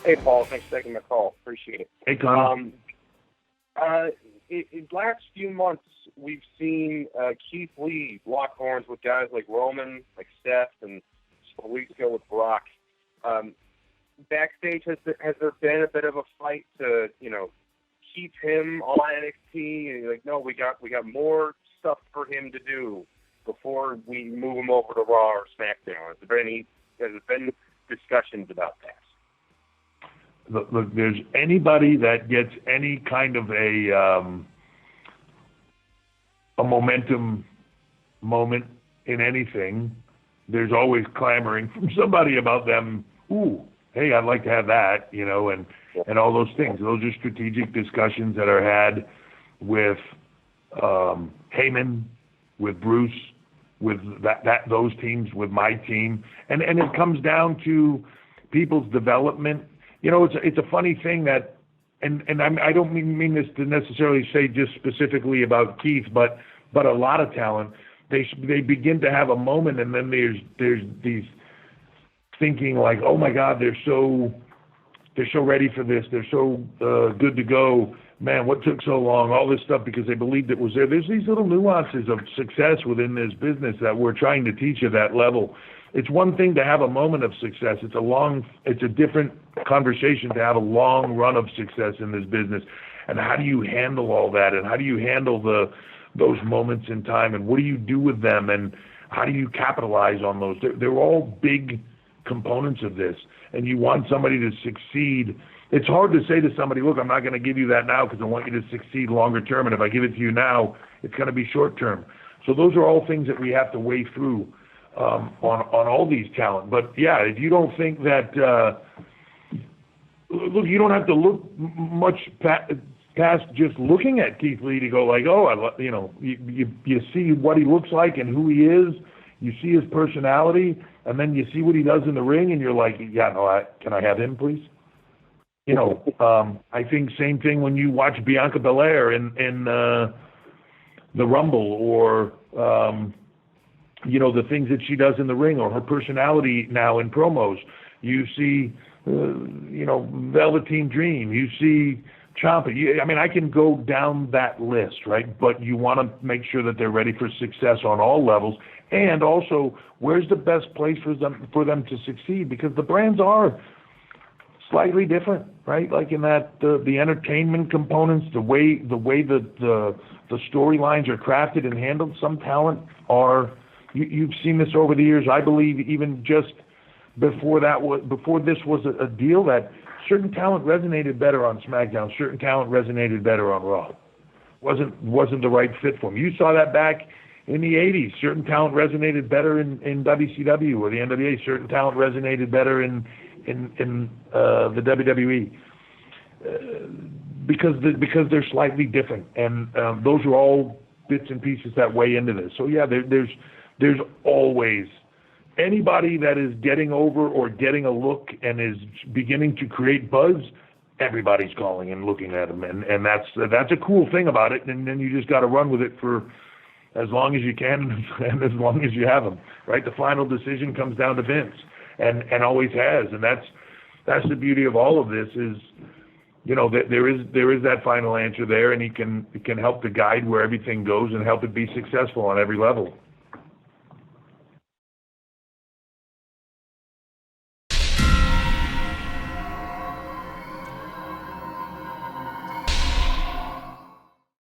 Hey, Paul. Thanks for taking my call. Appreciate it. Hey, Connor. In last few months, we've seen Keith Lee lock horns with guys like Roman, like Steph, and just a week ago with Brock. Backstage, has there been a bit of a fight to, keep him on NXT? And you're like, no, we got more stuff for him to do before we move him over to Raw or SmackDown. Has there been discussions about that? Look, there's anybody that gets any kind of a momentum moment in anything, there's always clamoring from somebody about them. Ooh, hey, I'd like to have that, and all those things. Those are strategic discussions that are had with Heyman, with Bruce, with those teams, with my team, and it comes down to people's development. It's a funny thing that, and I don't mean this to necessarily say just specifically about Keith, but a lot of talent, they begin to have a moment, and then there's these thinking like, oh my God, they're so ready for this, they're so good to go. Man, what took so long? All this stuff because they believed it was there. There's these little nuances of success within this business that we're trying to teach at that level. It's one thing to have a moment of success. It's a different conversation to have a long run of success in this business. And how do you handle all that? And how do you handle those moments in time? And what do you do with them? And how do you capitalize on those? They're all big components of this. And you want somebody to succeed. It's hard to say to somebody, look, I'm not going to give you that now because I want you to succeed longer term. And if I give it to you now, it's going to be short term. So those are all things that we have to weigh through on all these talent. But yeah, if you don't think that, look, you don't have to look much past just looking at Keith Lee to go like, oh, you see what he looks like and who he is. You see his personality, and then you see what he does in the ring, and you're like, yeah, no, can I have him, please? I think same thing when you watch Bianca Belair in the Rumble, or the things that she does in the ring, or her personality now in promos. You see, Velveteen Dream. You see Ciampa. I can go down that list, right? But you want to make sure that they're ready for success on all levels, and also where's the best place for them to succeed, because the brands are slightly different, right? Like in that the entertainment components, the way the storylines are crafted and handled. Some talent are. You've seen this over the years. I believe even just before this was a deal, that certain talent resonated better on SmackDown, certain talent resonated better on Raw. Wasn't the right fit for them. You saw that back in the 80s. Certain talent resonated better in WCW or the NWA. Certain talent resonated better in the WWE because they're slightly different, and those are all bits and pieces that weigh into this. So yeah, there's always anybody that is getting over or getting a look and is beginning to create buzz. Everybody's calling and looking at them, and that's a cool thing about it. And then you just got to run with it for as long as you can and as long as you have them. Right? The final decision comes down to Vince, and always has, and that's the beauty of all of this is, that there is that final answer there, and he can help to guide where everything goes and help it be successful on every level.